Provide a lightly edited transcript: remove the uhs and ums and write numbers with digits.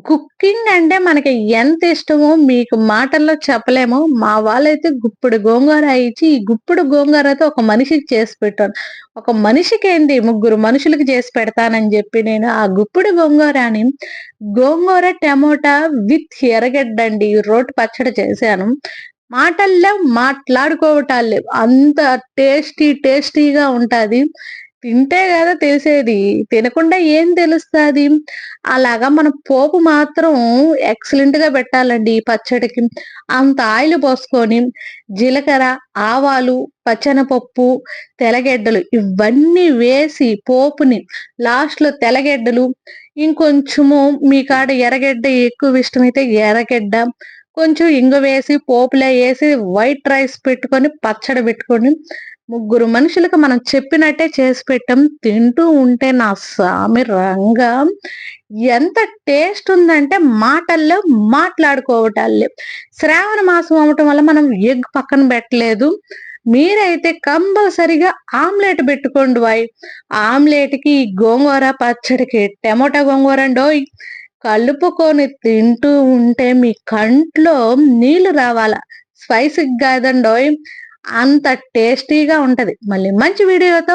Cooking అంటే మనకి ఎంత ఇష్టమో మీకు మాటల్లో చెప్పలేము. మా వాళ్ళైతే గుప్పుడు గోంగూర ఇచ్చి, ఈ గుప్పుడు గోంగూరతో ఒక మనిషికి చేసి పెట్టాను. ఒక మనిషికేంటి ముగ్గురు మనుషులకి చేసి పెడతానని జెప్పి నేను ఆ గుప్పుడు గోంగూరని గోంగూర, టమోటా విత్ ఎర్రగడ్డండి రోటి పచ్చడి చేశాను. మాటల్లో మాట్లాడుకోవటాలు లేవు. అంత టేస్టీగా ఉంటాది. తింటే గదా తెలిసేది. తినకుండా ఏం తెలుస్తాది? అలాగా మనం పోపు మాత్రం ఎక్సలెంట్‌గా పెట్టాలండి ఈ పచ్చడికి. అంత ఆయిల్ పోసుకొని, జీలకర్ర, ఆవాలు, పచ్చెనపప్పు, తెల్లగడ్డలు ఇవన్నీ వేసి పోపుని లాస్ట్‌లో తెల్లగడ్డలు, ఇంకొంచెము మీ కాడ ఎర్రగడ్డ ఎక్కువ ఇష్టమైతే ఎర్రగడ్డ, కొంచెం ఇంగు వేసి పోపులో ఏసి వైట్ రైస్ పెట్టుకొని, పచ్చడి పెట్టుకొని, ముగ్గురు మనుషులకు మనం చెప్పినట్టే చేసి పెట్టాం. తింటూ ఉంటే నా సామి రంగా ఎంత టేస్ట్ ఉందంటే మాటల్లో మాట్లాడుకోవటాలు లేవు. శ్రావణ మాసం అవ్వటం వల్ల మనం ఎగ్ పక్కన పెట్టలేదు. మీరైతే కంపల్సరీగా ఆమ్లెట్ పెట్టుకోండివాయ్. ఆమ్లెట్‌కి, ఈ గోంగూర పచ్చడికి టమోటా గోంగూరండోయ్ కలుపుకొని తింటూ ఉంటే మీ కంట్లో నీళ్లు రావాల. స్పైసీ‌గా కాదండోయ్! అంత టేస్టీగా ఉంటది. మళ్ళీ మంచి వీడియోతో